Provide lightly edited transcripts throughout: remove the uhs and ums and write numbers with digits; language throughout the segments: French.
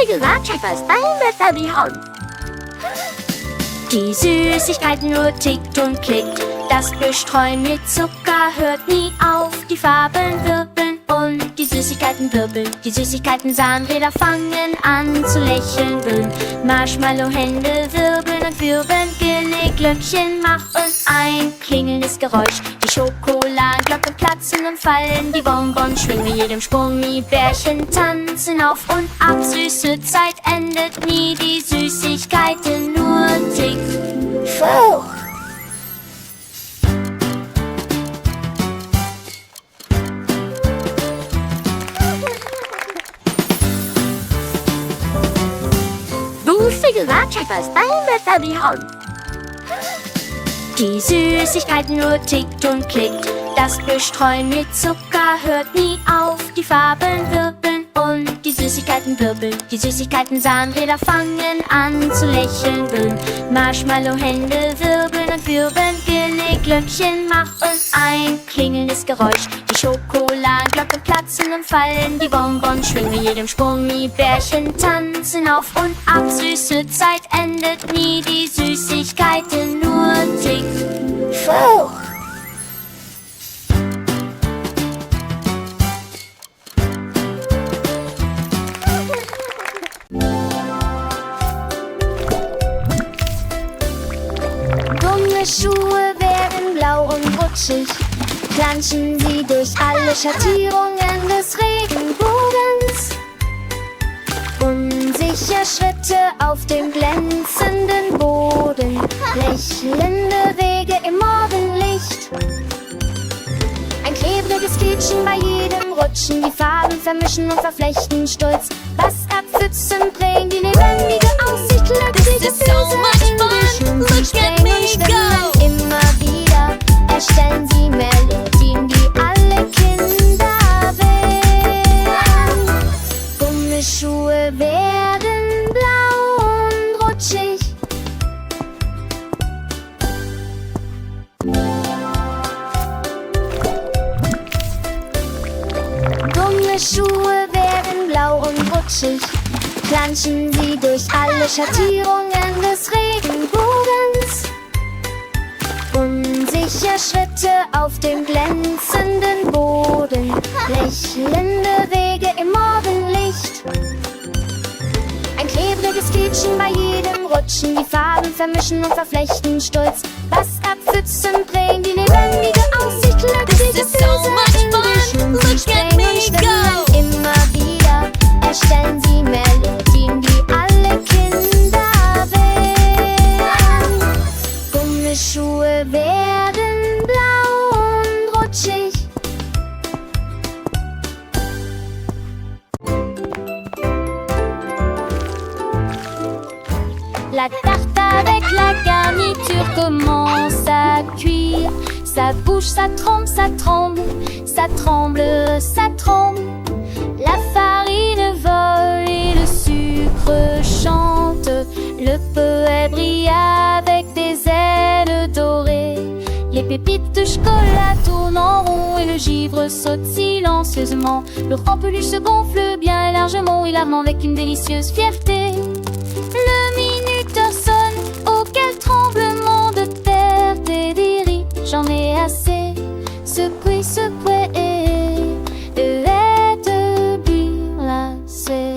gesagt, Schäfer ist dein Wetter die Hand. Die Süßigkeiten nur tickt und klickt. Das Bestreuen mit Zucker hört nie auf. Die Farben wirbeln und die Süßigkeiten wirbeln. Die Süßigkeiten-Zahnräder fangen an zu lächeln. Marshmallow-Hände wirbeln und wirbeln. Glöckchen machen ein klingelndes Geräusch. Die Schokoladenglocken platzen und fallen. Die Bonbons schwingen mit jedem Sprung. Die Bärchen tanzen auf und ab. Süße Zeit endet nie. Die Süßigkeiten nur tickt. Fauch! Du gesagt, Schäfer ist dein Wetter die Hand. Die Süßigkeiten nur tickt und klickt. Das Bestreuen mit Zucker hört nie auf. Die Farben wirbeln und die Süßigkeiten wirbeln. Die Süßigkeiten-Zahnräder fangen an zu lächeln. Marshmallow-Hände wirbeln und wirbeln. Glöckchen machen ein klingelndes Geräusch. Die Schokoladenglocken platzen und fallen. Die Bonbons schwingen mit jedem Sprung. Die Bärchen tanzen auf und ab. Süße Zeit endet nie. Die Süßigkeiten nur tickt. Fauch! Schuhe werden blau und rutschig, planschen sie durch alle Schattierungen des Regenbogens. Unsicher Schritte auf dem glänzenden Boden, lächelnde Wege im Morgenlicht. Ein klebriges Quietschen bei jedem Rutschen, die Farben vermischen und verflechten stolz. Was abpfützen bringen die lebendige Aussicht, glückliche Füße in die Schlumpfen springen und schwimmen immer wieder. Erstellen sie Melodien, die alle Kinder wählen. Gummischuhe werden blau und rutschig. Gummischuhe werden blau und rutschig, planschen sie durch alle Schattierungen des Regenbogens. Unsicher Schritte auf dem glänzenden Boden, lächelnde Wege im Morgenlicht. Ein klebriges Quietschen bei jedem Rutschen, die Farben vermischen und verflechten stolz. Was abpfützen bringen die lebendige Aussicht, glückliche Füße in die Schlumpfen springen und schwimmen immer wieder. Erstellen sie Melodien, die alle Kinder wählen. Gummischuhe werden blau und rutschig. La tarte avec la garniture commence à cuire. Ça bouge, ça tremble, ça tremble, ça tremble, ça tremble. La farine vole et le sucre chante. Le poète brille avec des ailes dorées. Les pépites de chocolat tournent en rond et le givre saute silencieusement. Le rempeluche se gonfle bien largement, il arme avec une délicieuse fierté. Le minuteur sonne, auquel tremblement de perte et d'iri. J'en ai assez, secoué, secoué de être burlacé.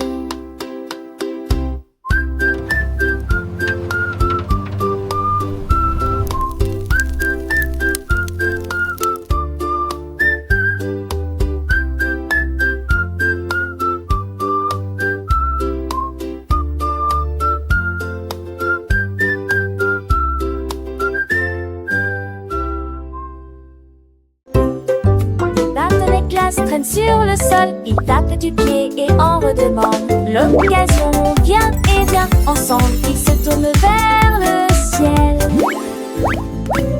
Traîne sur le sol, il tape du pied et en redemande. L'occasion vient et vient, ensemble ils se tournent vers le ciel.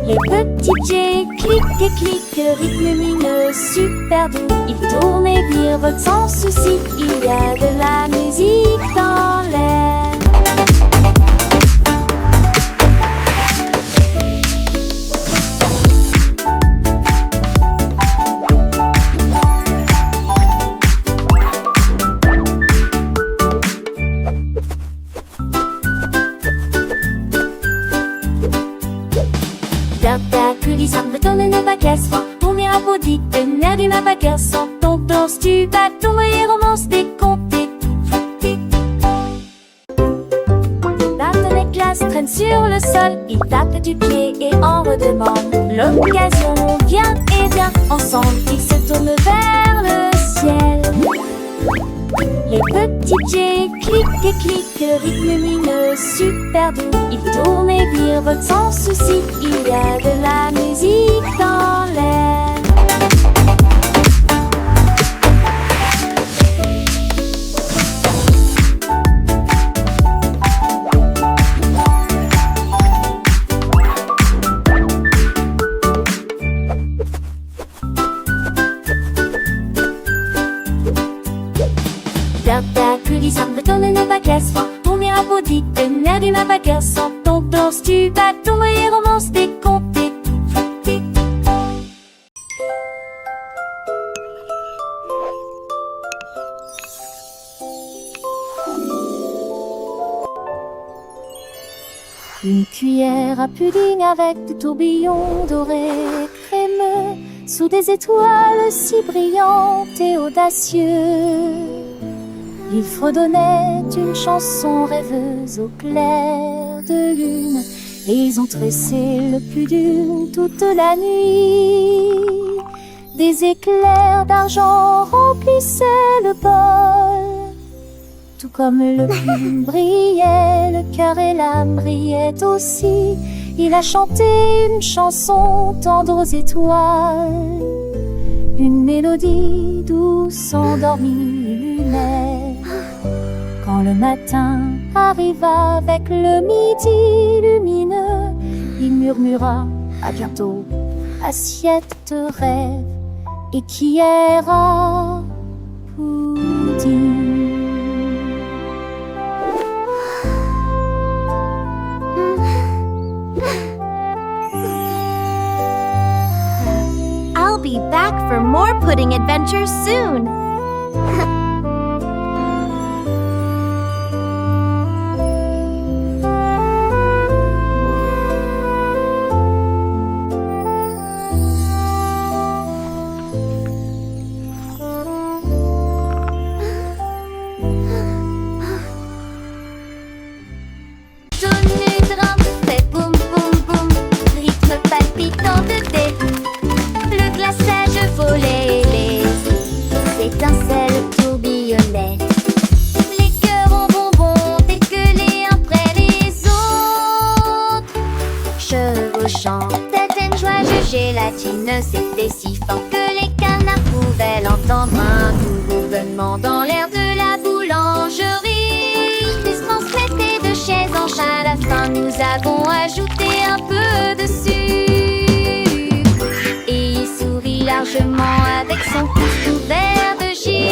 Les petits pieds cliquent et cliquent, rythme lumineux super doux. Ils tournent et virevoltent sans souci, il y a de la musique dans l'air. bagarre sans ton danse du bateau et romance décomptée. Barton et Glace traînent sur le sol, ils tapent du pied et en redemandent l'occasion. Viens et viens, ensemble ils se tournent vers le ciel. Les petits pieds cliquent et cliquent, rythme lumineux, super doux. Ils tournent et virevoltent sans souci, il y a de la musique dans l'air. Ma bagarre sans ton danse du bateau et romance décomptée. Une cuillère à pudding avec des tourbillons dorés crémeux sous des étoiles si brillantes et audacieuses. Ils fredonnaient une chanson rêveuse au clair de lune, et ils ont tressé le plus d'une toute la nuit. Des éclairs d'argent remplissaient le bol, tout comme le plume brillait, le cœur et l'âme brillaient aussi. Il a chanté une chanson tendre aux étoiles, une mélodie douce endormie illuminait. Quand le matin arriva avec le midi lumineux, il murmura à bientôt, assiette de rêve, et qui era pudding. I'll be back for more pudding adventures soon. C'était si fort que les canards pouvaient l'entendre. Un nouveau ronronnement dans l'air de la boulangerie. Ils se transmettaient de chaise en chaise. À la fin, nous avons ajouté un peu de sucre. Et il sourit largement avec son pouce couvert de givre.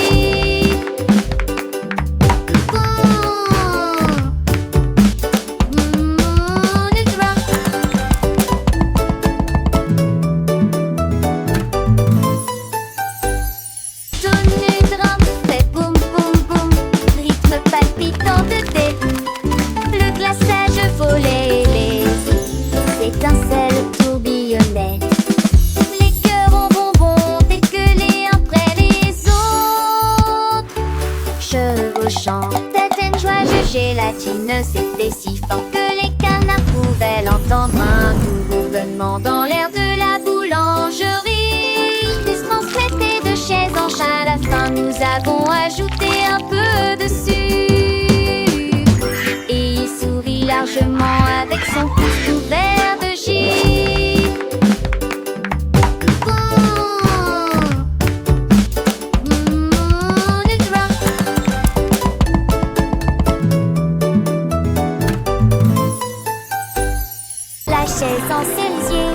C'était si fort que les canards pouvaient l'entendre. Un nouveau ronronnement dans l'air de la boulangerie. Ils se transmettaient de chaise en chaise. À la fin, nous avons ajouté un peu de sucre. Et il sourit largement avec son pouce couvert de givre. Chaise en cerisier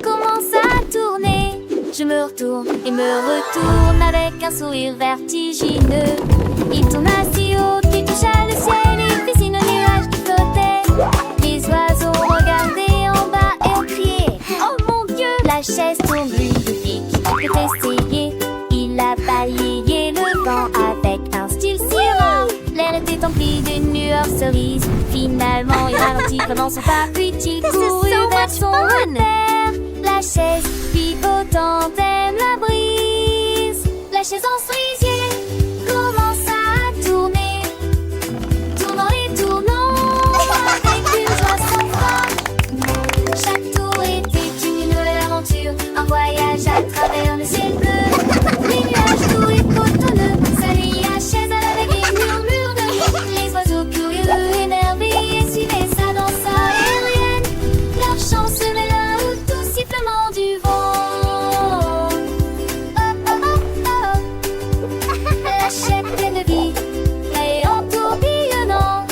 commence à tourner. Je me retourne et me retourne avec un sourire vertigineux. Il tourne si haut qu'il toucha le ciel. Il dessine un nuage qui flottait. Les oiseaux regardaient en bas et ont crié: oh mon Dieu! La chaise tourne lui dit qu'il peut essayer. Il a balayé le vent avec un style si rare. L'air était empli d'une lueur cerise. Finalement, il ralentit pendant son pas, puis il courut vers son repère. La chaise pivotant aime l'abri. La chaise en cerisier commence à tourner, tournant et tournant avec une joie sans fin. Chaque tour était une nouvelle aventure, un voyage à travers le ciel bleu. Les nuages doux et cotonneux s'allient à chaise à la vague et murmure de rire. Les oiseaux curieux, énervés, suivaient sa danse aérienne. Leur chant se mêla au doux sifflement du vent. La chaîne pleine de vie et en tourbillonnant,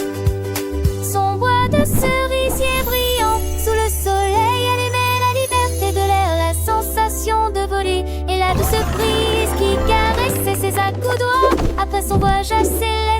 son bois de cerisier brillant sous le soleil allumait la liberté de l'air, la sensation de voler et la douce brise qui caressait ses accoudoirs après son voyage céleste.